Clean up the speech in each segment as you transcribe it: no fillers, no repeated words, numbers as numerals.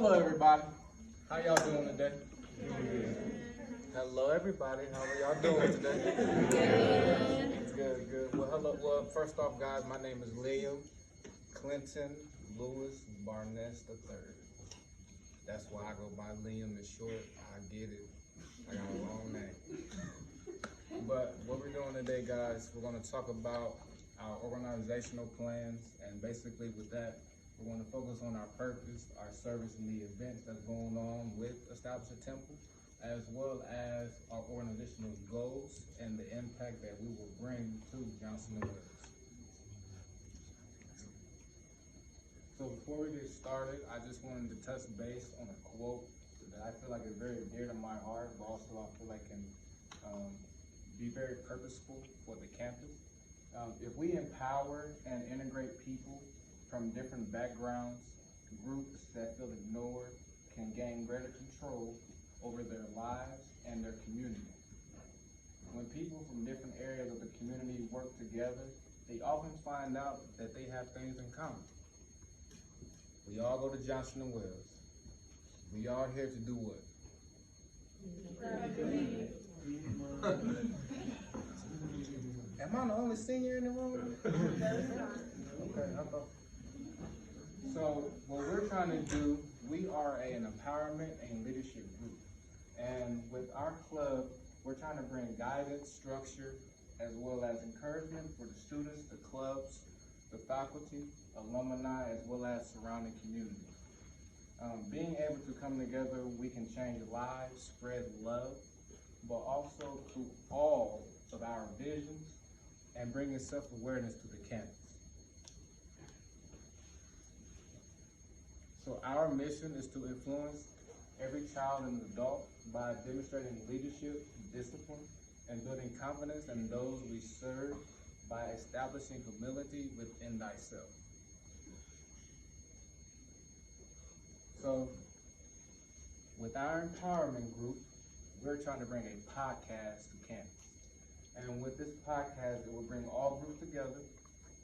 hello everybody. How y'all doing today? Hello everybody. How are y'all doing today? Good. Well, hello. Well, first off, guys, my name is Liam Clinton Lewis Barnes III. That's why I go by Liam. It's short. I get it. I got a long name. But what we're doing today, guys, we're going to talk about our organizational plans, and basically with that, we're going to focus on our purpose, our service, and the events that's going on with Establish a Temple, as well as our organizational goals and the impact that we will bring to Johnson & Wales. So before we get started, I just wanted to touch base on a quote that I feel like is very dear to my heart, but also I feel like can be very purposeful for the campus. If we empower and integrate people from different backgrounds, groups that feel ignored can gain greater control over their lives and their community. When people from different areas of the community work together, they often find out that they have things in common. We all go to Johnson & Wales. We are here to do what? Am I the only senior in the room? Okay, I thought. So what we're trying to do, we are an empowerment and leadership group. And with our club, we're trying to bring guidance, structure, as well as encouragement for the students, the clubs, the faculty, alumni, as well as surrounding community. Being able to come together, we can change lives, spread love, but also through all of our visions and bringing self-awareness to the campus. So our mission is to influence every child and adult by demonstrating leadership, discipline, and building confidence in those we serve by establishing humility within thyself. So with our empowerment group, we're trying to bring a podcast to campus. And with this podcast, it will bring all groups together.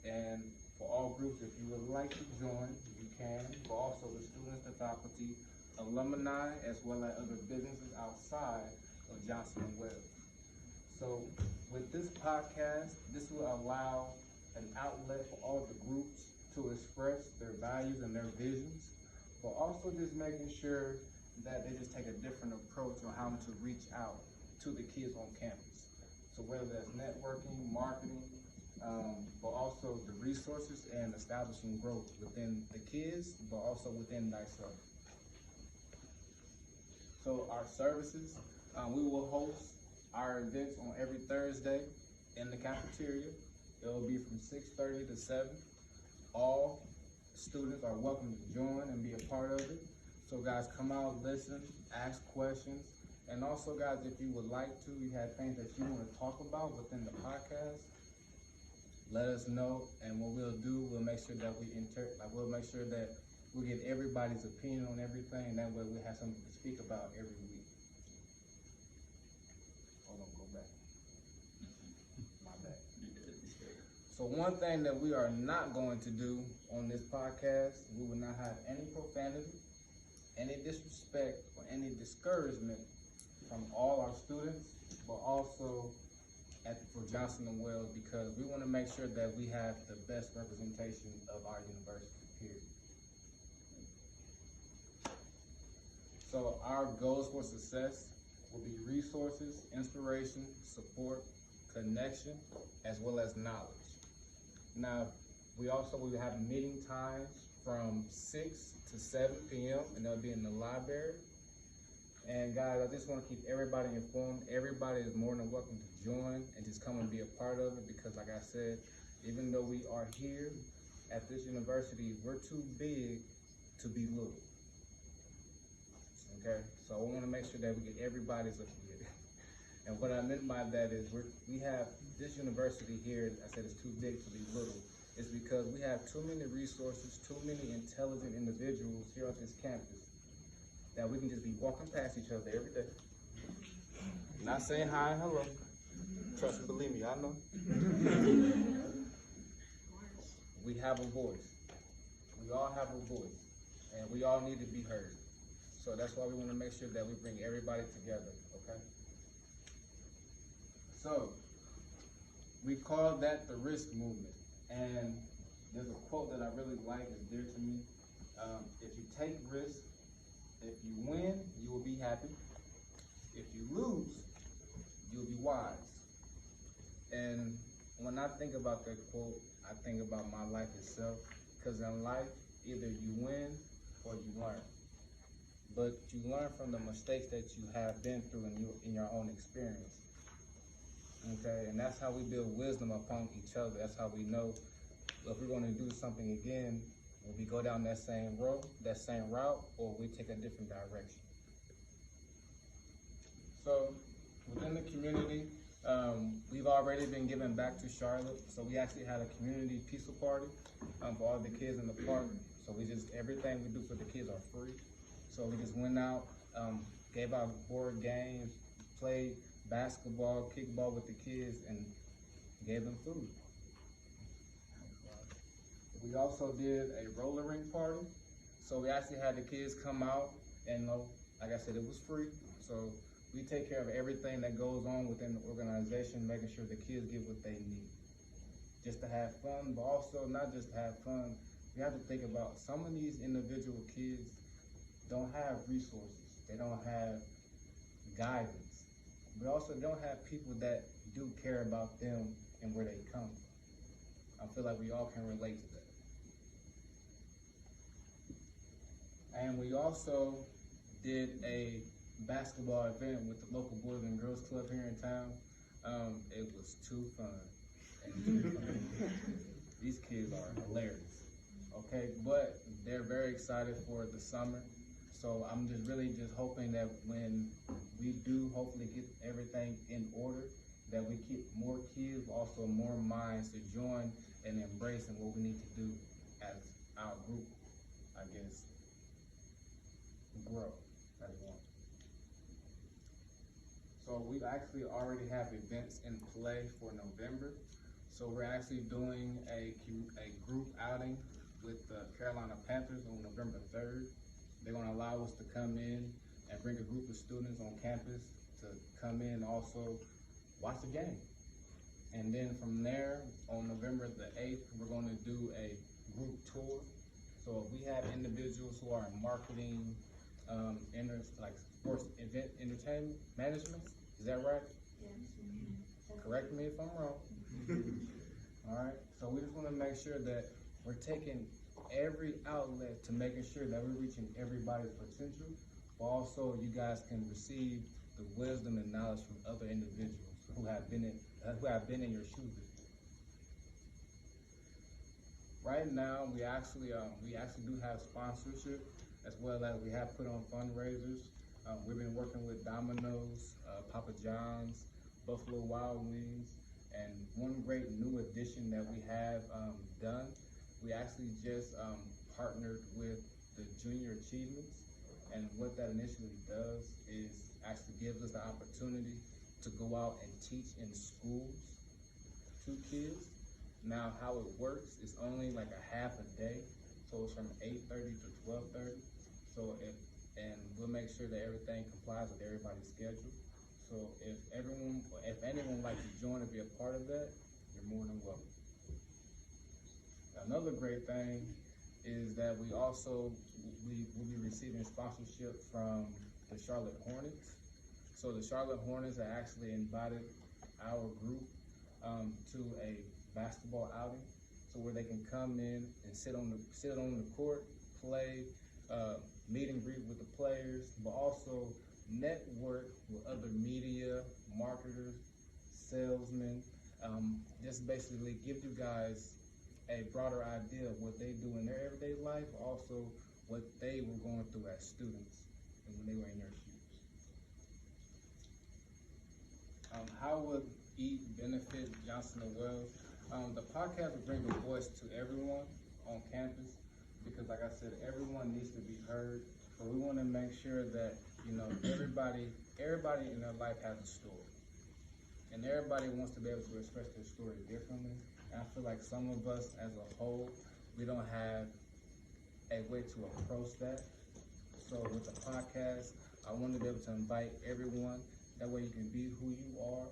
And for all groups, if you would like to join, you can. But also the students, the faculty, alumni, as well as other businesses outside of Johnson & Wales. So with this podcast, this will allow an outlet for all the groups to express their values and their visions, but also just making sure that they just take a different approach on how to reach out to the kids on campus. So whether that's networking, marketing, but also the resources and establishing growth within the kids, but also within thyself. So our services, we will host our events on every Thursday in the cafeteria. It will be from 6:30 to 7. All students are welcome to join and be a part of it. So guys, come out, listen, ask questions. And also guys, if you would like to, you have things that you want to talk about within the podcast, let us know. And what we'll do, we'll make sure that we'll make sure that we get everybody's opinion on everything. And that way we have something to speak about every week. Hold on, go back. My bad. So one thing that we are not going to do on this podcast, we will not have any profanity, any disrespect, or any discouragement from all our students, but also for Johnson & Wales, because we want to make sure that we have the best representation of our university, period. So our goals for success will be resources, inspiration, support, connection, as well as knowledge. Now, we also will have meeting times from 6 to 7 p.m. and they'll be in the library. And guys, I just want to keep everybody informed. Everybody is more than welcome to join and just come and be a part of it, because like I said, even though we are here at this university, we're too big to be little. Okay, so I want to make sure that we get everybody's opinion. And what I meant by that is we have this university here, I said it's too big to be little. It's because we have too many resources, too many intelligent individuals here at this campus that we can just be walking past each other every day. Not saying hi and hello. Trust and believe me, I know. We have a voice. We all have a voice, and we all need to be heard. So that's why we want to make sure that we bring everybody together, okay? So we call that the risk movement. And there's a quote that I really like, it's dear to me. If you take risks, if you win, you will be happy. If you lose, you'll be wise. And when I think about that quote, I think about my life itself. Because in life, either you win or you learn. But you learn from the mistakes that you have been through in your own experience. Okay, and that's how we build wisdom upon each other. That's how we know if we're going to do something again, will we go down that same road, that same route, or we take a different direction. So within the community, we've already been giving back to Charlotte. So we actually had a community pizza party for all the kids in the park. So everything we do for the kids are free. So we just went out, gave out board games, played basketball, kickball with the kids, and gave them food. We also did a roller rink party. So we actually had the kids come out, and like I said, it was free. So we take care of everything that goes on within the organization, making sure the kids get what they need. Just to have fun, but also not just to have fun. We have to think about some of these individual kids don't have resources. They don't have guidance. We also don't have people that do care about them and where they come from. I feel like we all can relate to that. And we also did a basketball event with the local Boys and Girls Club here in town. It was too fun. These kids are hilarious. Okay, but they're very excited for the summer. So I'm just really hoping that when we do hopefully get everything in order, that we keep more kids, but also more minds to join and embrace in what we need to do as our group, I guess, grow as one. So we actually already have events in play for November. So we're actually doing a group outing with the Carolina Panthers on November 3rd. They're going to allow us to come in and bring a group of students on campus to come in and also watch the game. And then from there, on November the 8th, we're going to do a group tour. So if we have individuals who are in marketing, like sports event entertainment management, is that right? Yes. Correct me if I'm wrong. All right, so we just want to make sure that we're taking every outlet to making sure that we're reaching everybody's potential, but also you guys can receive the wisdom and knowledge from other individuals who have been in your shoes before. Right now, we actually do have sponsorship, as well as we have put on fundraisers. We've been working with Domino's, Papa John's, Buffalo Wild Wings, and one great new addition that we have done, we actually just partnered with the Junior Achievements, and what that initially does is actually gives us the opportunity to go out and teach in schools to kids. Now, how it works is only like a half a day, so it's from 8:30 to 12:30. So and we'll make sure that everything complies with everybody's schedule. So if anyone would like to join and be a part of that, you're more than welcome. Another great thing is that we will be receiving sponsorship from the Charlotte Hornets. So the Charlotte Hornets are actually invited our group to a basketball outing, so where they can come in and sit on the court, play, meet and greet with the players, but also network with other media, marketers, salesmen, just basically give you guys a broader idea of what they do in their everyday life, also what they were going through as students and when they were in your shoes. How would EAT benefit Johnson & Wales? The podcast will bring a voice to everyone on campus, because like I said, everyone needs to be heard. So we want to make sure that, everybody in their life has a story. And everybody wants to be able to express their story differently. And I feel like some of us as a whole, we don't have a way to approach that. So with the podcast, I want to be able to invite everyone. That way you can be who you are,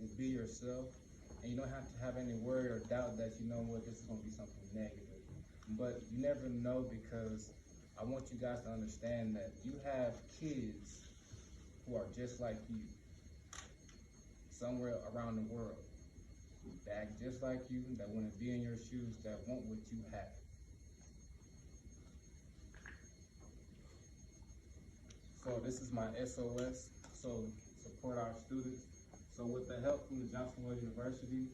and be yourself, and you don't have to have any worry or doubt that you know what, this is going to be something negative. But you never know, because I want you guys to understand that you have kids who are just like you, somewhere around the world, that act just like you, that want to be in your shoes, that want what you have. So this is my SOS, so support our students. So with the help from the Johnsonville University,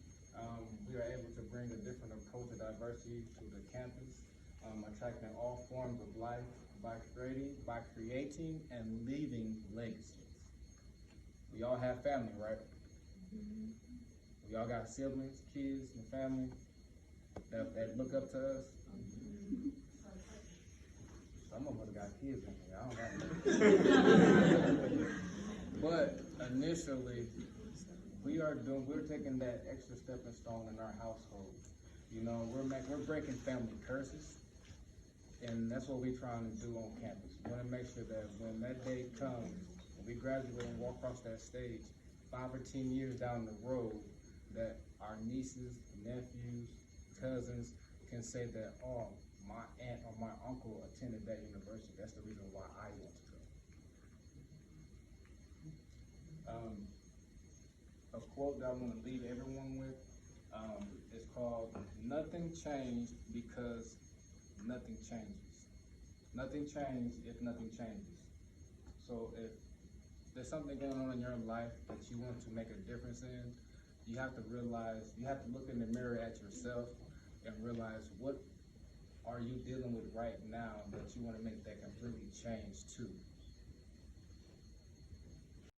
we are able to bring a different approach to diversity to the campus, attracting all forms of life by creating and leaving legacies. We all have family, right? We all got siblings, kids, and family that look up to us. Some of us got kids in here. I don't got But initially, we're taking that extra stepping stone in our household. You know, we're breaking family curses, and that's what we're trying to do on campus. We want to make sure that when that day comes, when we graduate and walk across that stage, 5 or 10 years down the road, that our nieces, nephews, cousins can say that, oh, my aunt or my uncle attended that university. That's the reason why I want to go. A quote that I want to leave everyone with is called, "Nothing changed because nothing changes. Nothing changed if nothing changes." So if there's something going on in your life that you want to make a difference in, you have to realize, you have to look in the mirror at yourself and realize, what are you dealing with right now that you want to make that completely change to?